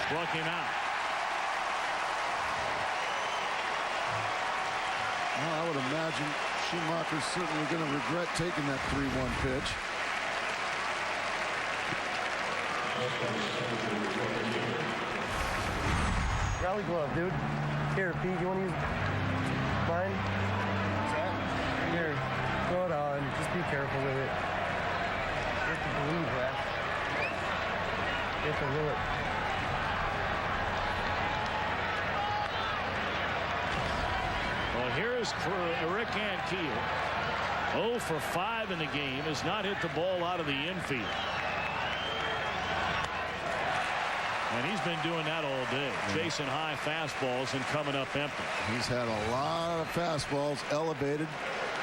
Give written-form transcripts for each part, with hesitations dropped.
struck him out. Well, I would imagine Schumacher's certainly going to regret taking that 3-1 pitch. Rally glove, dude. Here, Pete, you want to use mine? What's that? Here, throw it on. Just be careful with it. You have to believe that. You have to will it. Well, here is Rick Ankiel. 0 for 5 in the game. Has not hit the ball out of the infield. And he's been doing that all day, chasing high fastballs and coming up empty. He's had a lot of fastballs elevated,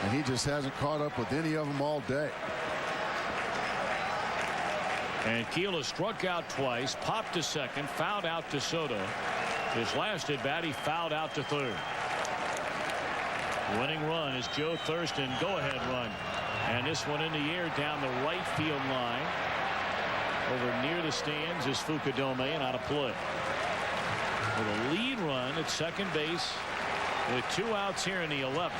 and he just hasn't caught up with any of them all day. And Keel has struck out twice, popped to second, fouled out to Soto. His last at bat, he fouled out to third. Winning run is Joe Thurston, go-ahead run. And this one in the air down the right field line. Over near the stands is Fukudome and out of play. With a lead run at second base with 2 outs here in the 11th.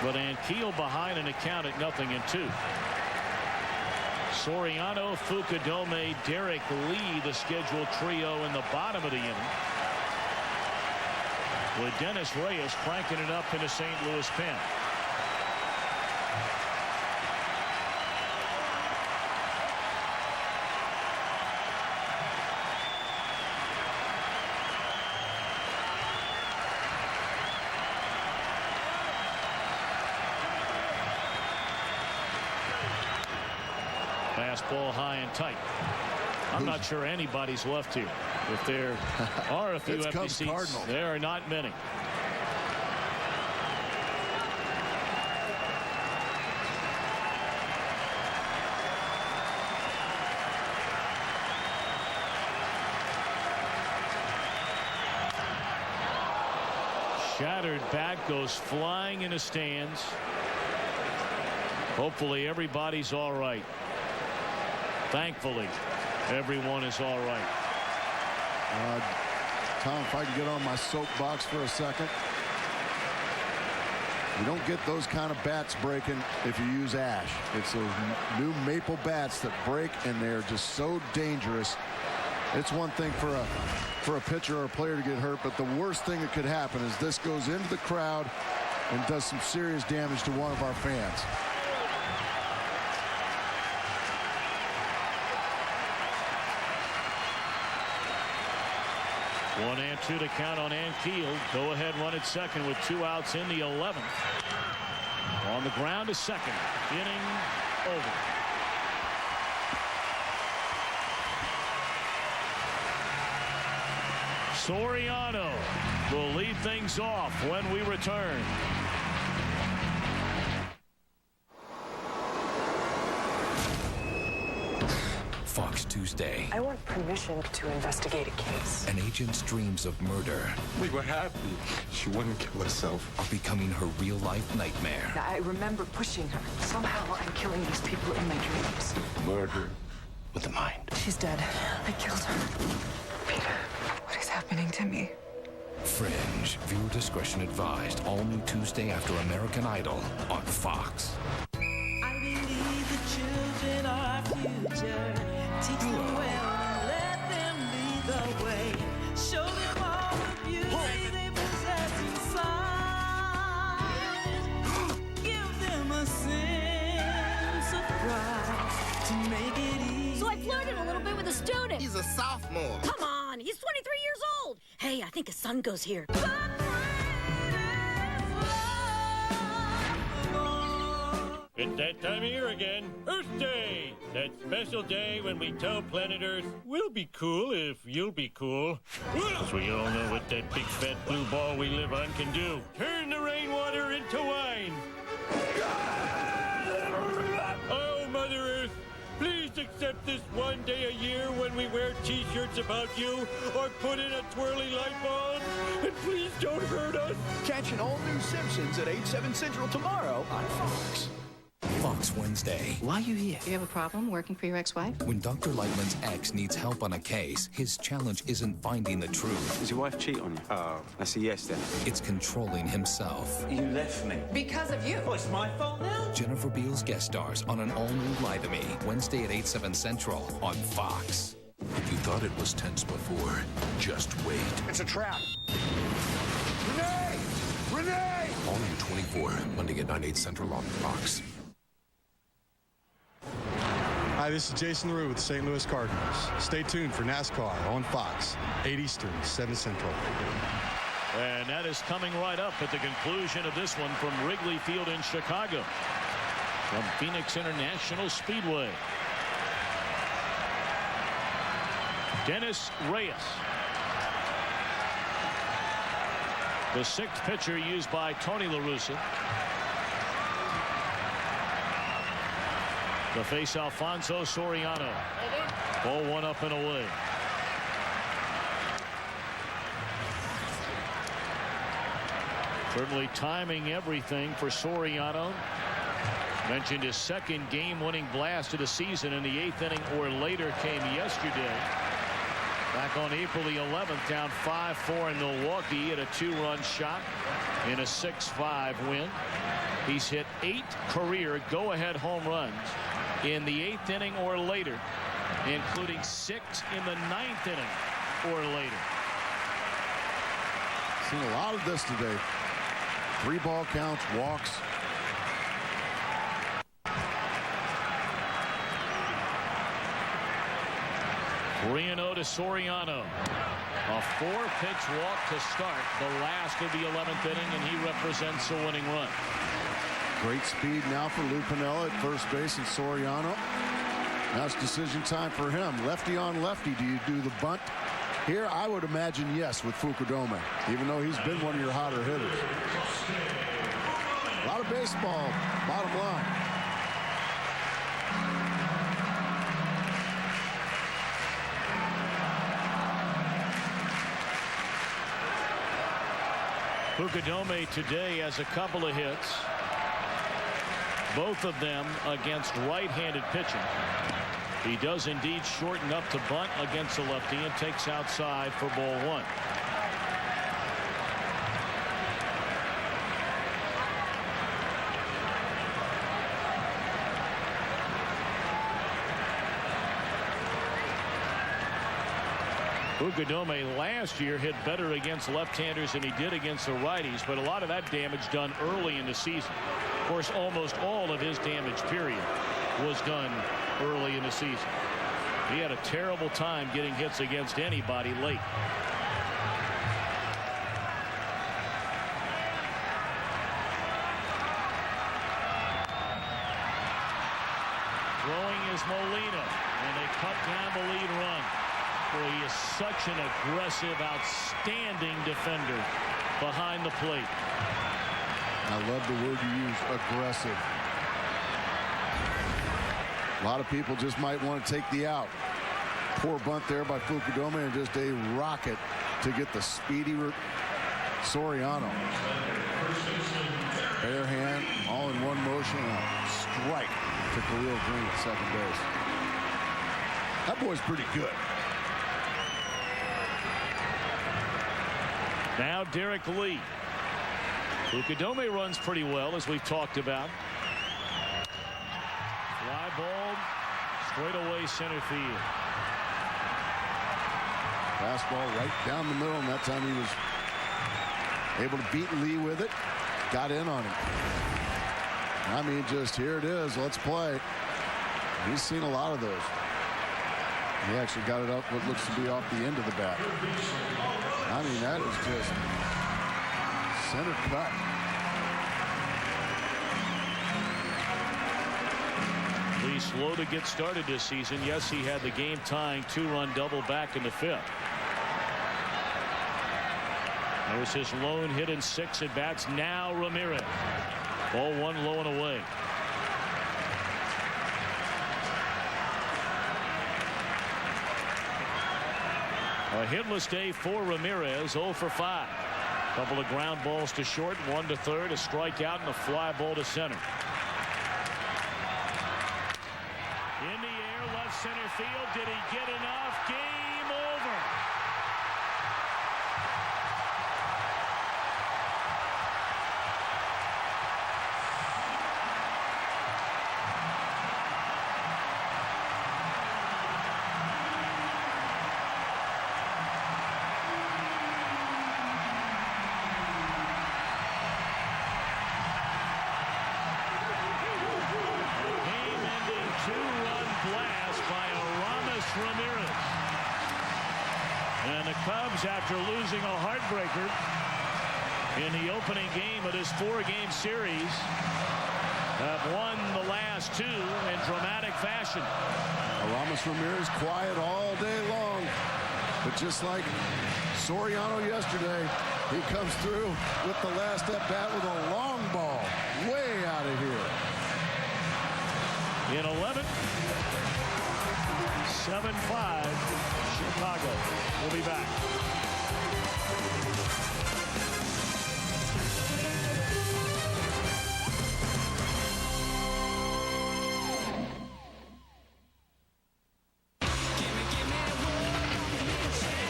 But Ankiel behind in the count at 0-2. Soriano, Fukudome, Derek Lee, the scheduled trio in the bottom of the inning. With Dennis Reyes cranking it up in the St. Louis pen. Fastball high and tight. I'm not sure anybody's left here. If there are a few empty seats, Cardinals. there are not many. Shattered bat goes flying in the stands. Hopefully everybody's all right. Thankfully, everyone is all right. Tom, if I can get on my soapbox for a second. You don't get those kind of bats breaking if you use ash. It's those new maple bats that break, and they're just so dangerous. It's one thing for a pitcher or a player to get hurt, but the worst thing that could happen is this goes into the crowd and does some serious damage to one of our fans. 1-2 to count on Ankiel. Go ahead run at second with 2 outs in the 11th. On the ground to second. Inning over. Soriano will lead things off when we return. Fox Tuesday. I want permission to investigate a case. An agent's dreams of murder. We were happy. She wouldn't kill herself. Are becoming her real-life nightmare. I remember pushing her. Somehow I'm killing these people in my dreams. Murder with the mind. She's dead. I killed her. Peter, what is happening to me? Fringe. Viewer discretion advised. All new Tuesday after American Idol on Fox. I believe the children are our future. Teach them well and let them lead the way. Show them all the beauty they possess inside. Give them a sense of pride to make it easy. So I flirted a little bit with a student. He's a sophomore. Come on, he's 23 years old. Hey, I think his son goes here. It's that time of year again. Earth Day! That special day when we tell planet Earth, we'll be cool if you'll be cool. Because we all know what that big fat blue ball we live on can do. Turn the rainwater into wine. Oh, Mother Earth, please accept this one day a year when we wear T-shirts about you or put in a twirly light bulb. And please don't hurt us. Catch an all-new Simpsons at 8/7 Central tomorrow on Fox. Fox Fox Wednesday. Why are you here? Do you have a problem working for your ex-wife? When Dr. Lightman's ex needs help on a case, his challenge isn't finding the truth. Does your wife cheat on you? Oh, that's a yes then. It's controlling himself. You left me. Because of you. Oh, it's my fault now? Jennifer Beals guest stars on an all-new Lie to Me, Wednesday at 8/7 Central on Fox. If you thought it was tense before, just wait. It's a trap. Renee! Renee! All new 24, Monday at 9/8 Central on Fox. Hi, this is Jason Thru with the St. Louis Cardinals. Stay tuned for NASCAR on Fox, 8 Eastern, 7 Central. And that is coming right up at the conclusion of this one from Wrigley Field in Chicago. From Phoenix International Speedway. Dennis Reyes. The sixth pitcher used by Tony La Russa. To face Alfonso Soriano. Ball one up and away. Certainly timing everything for Soriano. Mentioned his second game-winning blast of the season in the 8th inning or later came yesterday. Back on April the 11th, down 5-4 in Milwaukee at a 2-run shot in a 6-5 win. He's hit 8 career go-ahead home runs in the 8th inning or later, including 6 in the 9th inning or later. Seen a lot of this today. 3 ball counts, walks. Riano to Soriano. A 4-pitch walk to start the last of the 11th inning, and he represents a winning run. Great speed now for Lou Piniella at first base and Soriano. Now it's decision time for him. Lefty on lefty. Do you do the bunt here? I would imagine yes with Fukudome, even though he's been one of your hotter hitters. A lot of baseball, bottom line. Fukudome today has a couple of hits. Both of them against right-handed pitching. He does indeed shorten up to bunt against the lefty and takes outside for ball one. Fukudome last year hit better against left-handers than he did against the righties, but a lot of that damage done early in the season. Of course, almost all of his damage period was done early in the season. He had a terrible time getting hits against anybody late. Throwing is Molina, and they cut down the lead run. Boy, he is such an aggressive, outstanding defender behind the plate. I love the word you use, aggressive. A lot of people just might want to take the out. Poor bunt there by Fukudome and just a rocket to get the speedy Soriano. Bare hand, all in one motion, and a strike to Khalil Green at second base. That boy's pretty good. Now Derek Lee. Fukudome runs pretty well, as we've talked about. Fly ball, straight away center field. Fastball right down the middle, and that time he was able to beat Lee with it. Got in on him. I mean, just here it is. Let's play. He's seen a lot of those. He actually got it up what looks to be off the end of the bat. I mean, that is just center cut. Lee slow to get started this season. Yes, he had the game-tying 2-run double back in the 5th. That was his lone hit in 6 at-bats. Now Ramirez. Ball one low and away. A hitless day for Ramirez, 0 for 5. Couple of ground balls to short, 1 to third, a strikeout, and a fly ball to center. In the air, left center field. Did he get enough? Game over. Ramirez. And the Cubs, after losing a heartbreaker in the opening game of this 4-game series, have won the last 2 in dramatic fashion. Aramis Ramirez quiet all day long, but just like Soriano yesterday, he comes through with the last at bat with a long ball way out of here. In 11. 7-5 Chicago. We'll be back.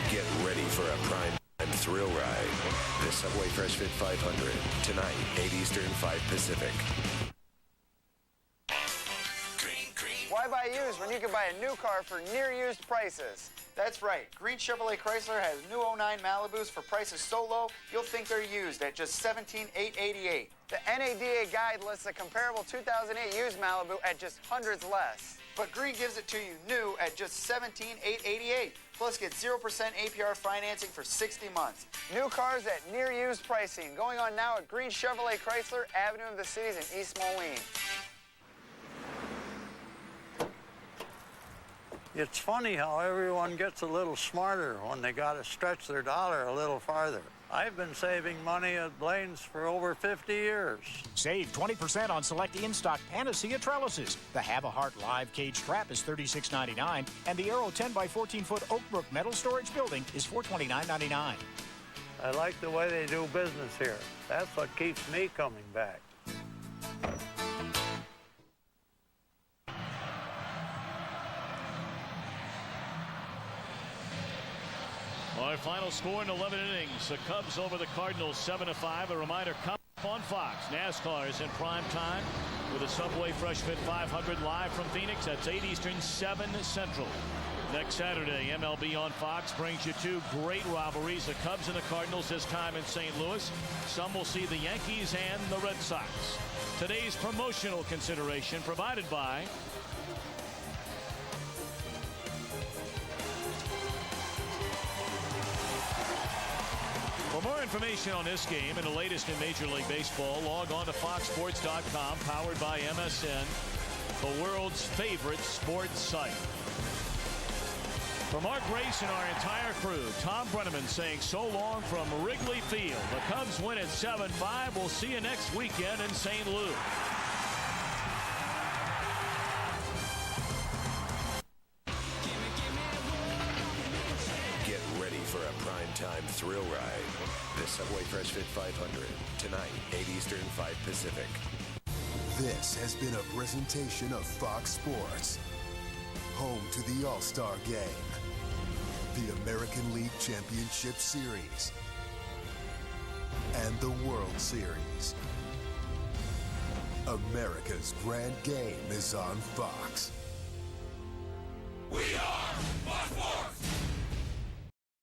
Get ready for a prime thrill ride. The Subway Fresh Fit 500 tonight, 8 Eastern, 5 Pacific. Why buy used when you can buy a new car for near used prices? That's right. Green Chevrolet Chrysler has new 09 Malibus for prices so low, you'll think they're used at just $17,888. The NADA guide lists a comparable 2008 used Malibu at just hundreds less. But Green gives it to you new at just $17,888. Plus get 0% APR financing for 60 months. New cars at near used pricing. Going on now at Green Chevrolet Chrysler, Avenue of the Cities in East Moline. It's funny how everyone gets a little smarter when they got to stretch their dollar a little farther. I've been saving money at Blaine's for over 50 years. Save 20% on select in-stock Panacea trellises. The Have-A-Heart Live Cage Trap is $36.99, and the Aero 10x14-foot Oakbrook metal storage building is $429.99. I like the way they do business here. That's what keeps me coming back. Our final score in 11 innings. The Cubs over the Cardinals 7-5. A reminder, come on Fox. NASCAR is in prime time with a Subway Fresh Fit 500 live from Phoenix. That's 8 Eastern, 7 Central. Next Saturday, MLB on Fox brings you 2 great rivalries. The Cubs and the Cardinals, this time in St. Louis. Some will see the Yankees and the Red Sox. Today's promotional consideration provided by For more information on this game and the latest in Major League Baseball, log on to foxsports.com, powered by MSN, the world's favorite sports site. For Mark Grace and our entire crew, Thom Brennaman saying so long from Wrigley Field. The Cubs win at 7-5. We'll see you next weekend in St. Louis. For a primetime thrill ride. The Subway Fresh Fit 500 tonight, 8 Eastern, 5 Pacific. This has been a presentation of Fox Sports. Home to the All-Star Game, the American League Championship Series, and the World Series. America's grand game is on Fox.